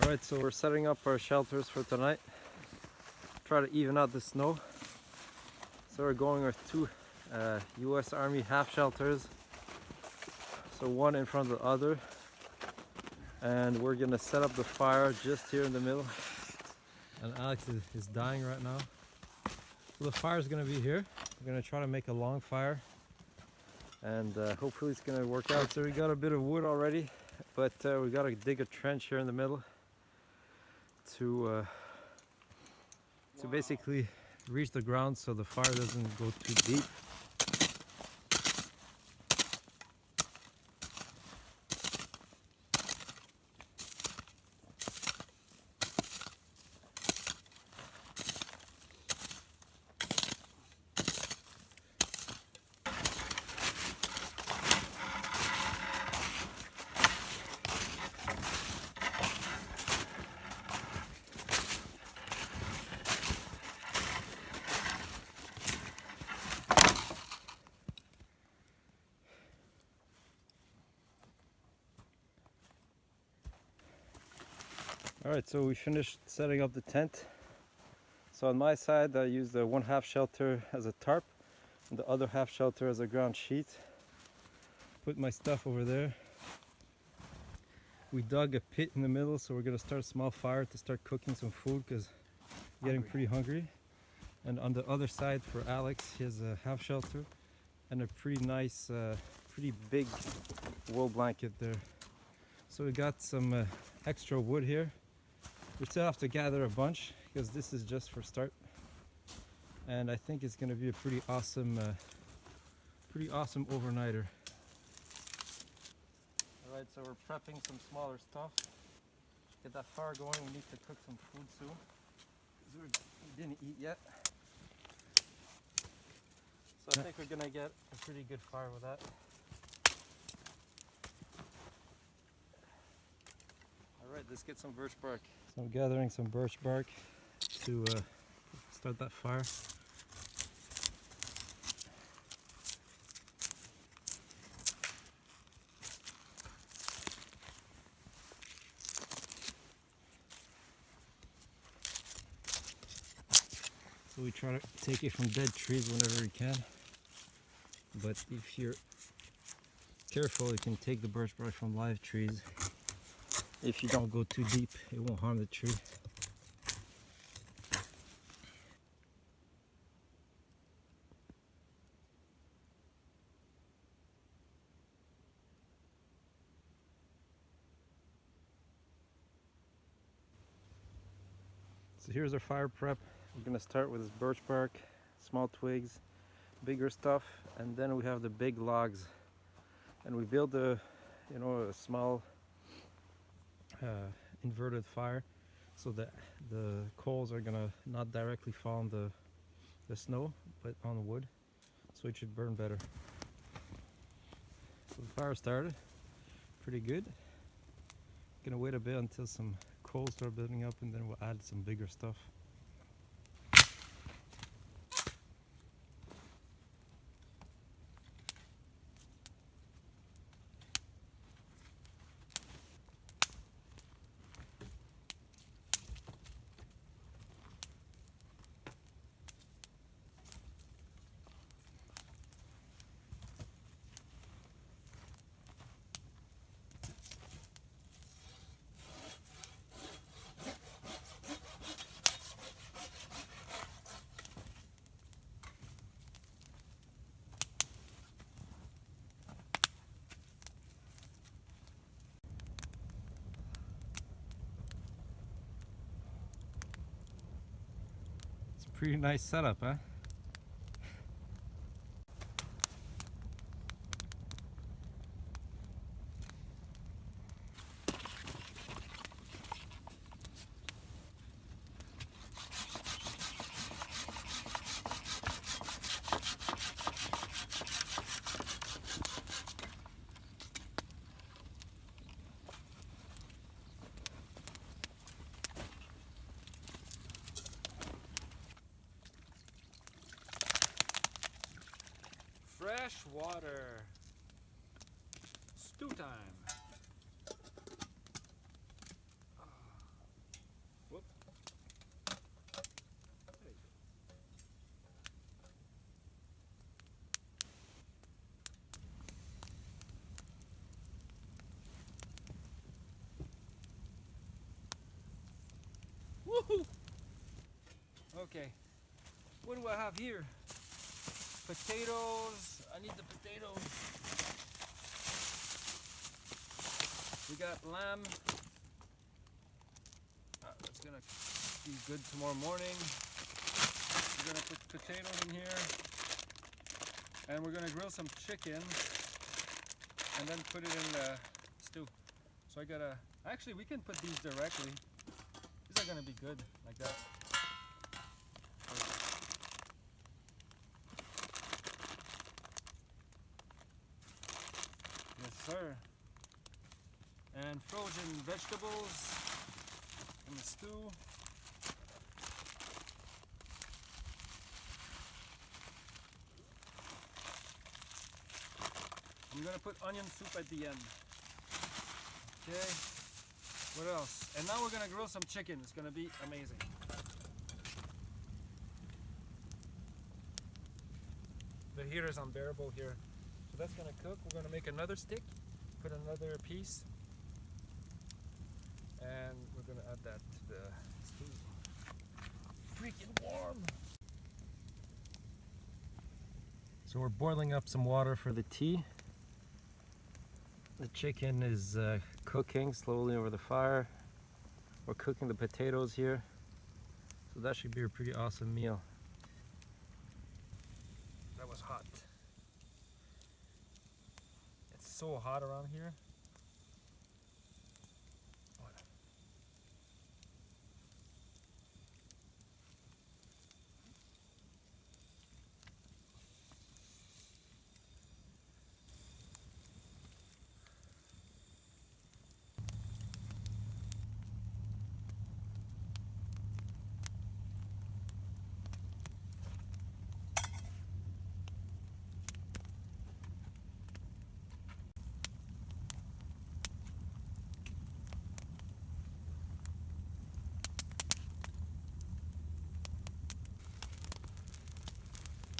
Alright, so we're setting up our shelters for tonight. Try to even out the snow. So we're going with two US Army half shelters. So one in front of the other. And we're gonna set up the fire just here in the middle. And Alex is dying right now. So the fire is gonna be here. We're gonna try to make a long fire. And hopefully it's gonna work out. So we got a bit of wood already, but we gotta dig a trench here in the middle to basically reach the ground so the fire doesn't go too deep. Alright, so we finished setting up the tent. So on my side I used the one half shelter as a tarp and the other half shelter as a ground sheet. Put my stuff over there. We dug a pit in the middle, so we're gonna start a small fire to start cooking some food because we're getting pretty hungry. And on the other side for Alex, he has a half shelter and a pretty nice, pretty big wool blanket there. So we got some extra wood here. We still have to gather a bunch because this is just for start, and I think it's going to be a pretty awesome overnighter. All right, so we're prepping some smaller stuff. Get that fire going. We need to cook some food soon because we didn't eat yet. So I think we're gonna get a pretty good fire with that. All right, let's get some birch bark. So I'm gathering some birch bark to start that fire. So we try to take it from dead trees whenever we can. But if you're careful, you can take the birch bark from live trees. If you don't go too deep, it won't harm the tree. So here's our fire prep. We're gonna start with this birch bark, small twigs, bigger stuff, and then we have the big logs. And we build a small inverted fire so that the coals are gonna not directly fall on the snow but on the wood, so it should burn better. So the fire started pretty good. Gonna wait a bit until some coals start building up, and then we'll add some bigger stuff. Pretty nice setup, huh? Fresh water. Stew time. Okay, what do I have here? Potatoes. I need the potatoes. We got lamb. That's gonna be good tomorrow morning. We're gonna put potatoes in here, and we're gonna grill some chicken, and then put it in the stew. So I gotta. Actually, we can put these directly. These are gonna be good like that. Yes, sir. And frozen vegetables in the stew. I'm gonna put onion soup at the end. Okay. What else? And now we're gonna grill some chicken. It's gonna be amazing. The heater is unbearable here. So that's gonna cook. We're gonna make another stick, put another piece, and we're gonna add that to the stew. Freaking warm! So we're boiling up some water for the tea. The chicken is cooking slowly over the fire. We're cooking the potatoes here. So that should be a pretty awesome meal. That was hot. It's so hot around here.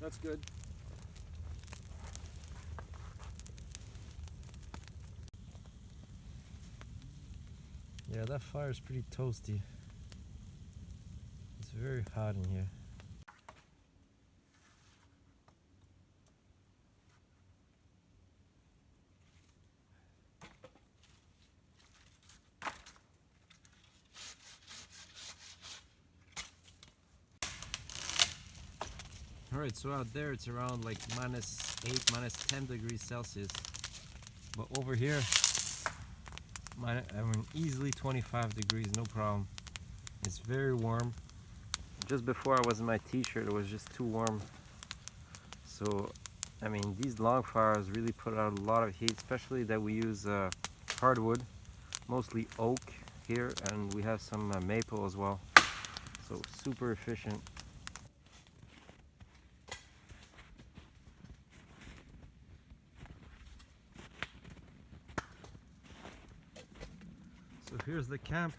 That's good. Yeah, that fire is pretty toasty. It's very hot in here. Alright, so out there it's around like -8, -10 degrees Celsius. But over here, easily 25 degrees, no problem. It's very warm. Just before I was in my t-shirt, it was just too warm. So, I mean, these long fires really put out a lot of heat, especially that we use hardwood, mostly oak here, and we have some maple as well. So, super efficient. So here's the camp.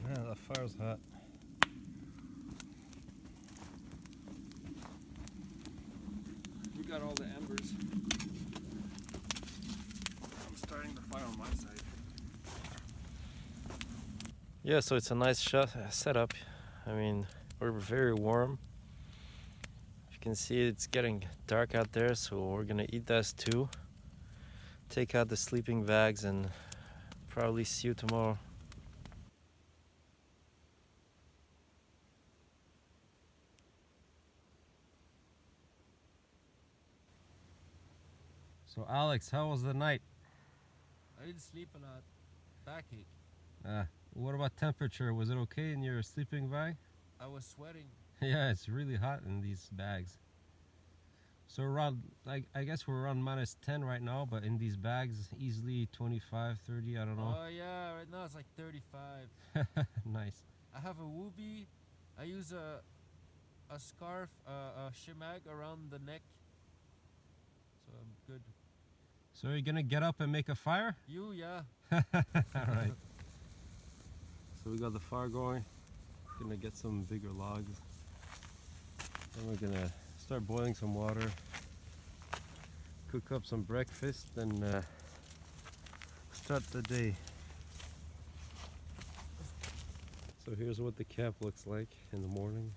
Man, that fire's hot. We got all the embers. I'm starting the fire on my side. Yeah, so it's a nice setup. I mean, we're very warm. You can see it's getting dark out there, so we're gonna eat that stew, take out the sleeping bags, and probably see you tomorrow. So Alex, how was the night? I didn't sleep a lot. Backache. What about temperature? Was it okay in your sleeping bag? I was sweating. Yeah, it's really hot in these bags. So around, I guess we're around -10 right now, but in these bags, easily 25, 30, I don't know. Oh yeah, right now it's like 35. Nice. I have a whoopee. I use a scarf, a shemag around the neck. So I'm good. So you're gonna get up and make a fire? Yeah. Alright. So we got the fire going. Gonna get some bigger logs. Then we're gonna start boiling some water. cook up some breakfast and start the day. So here's what the camp looks like in the morning.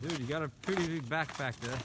Dude, you got a pretty big backpack there.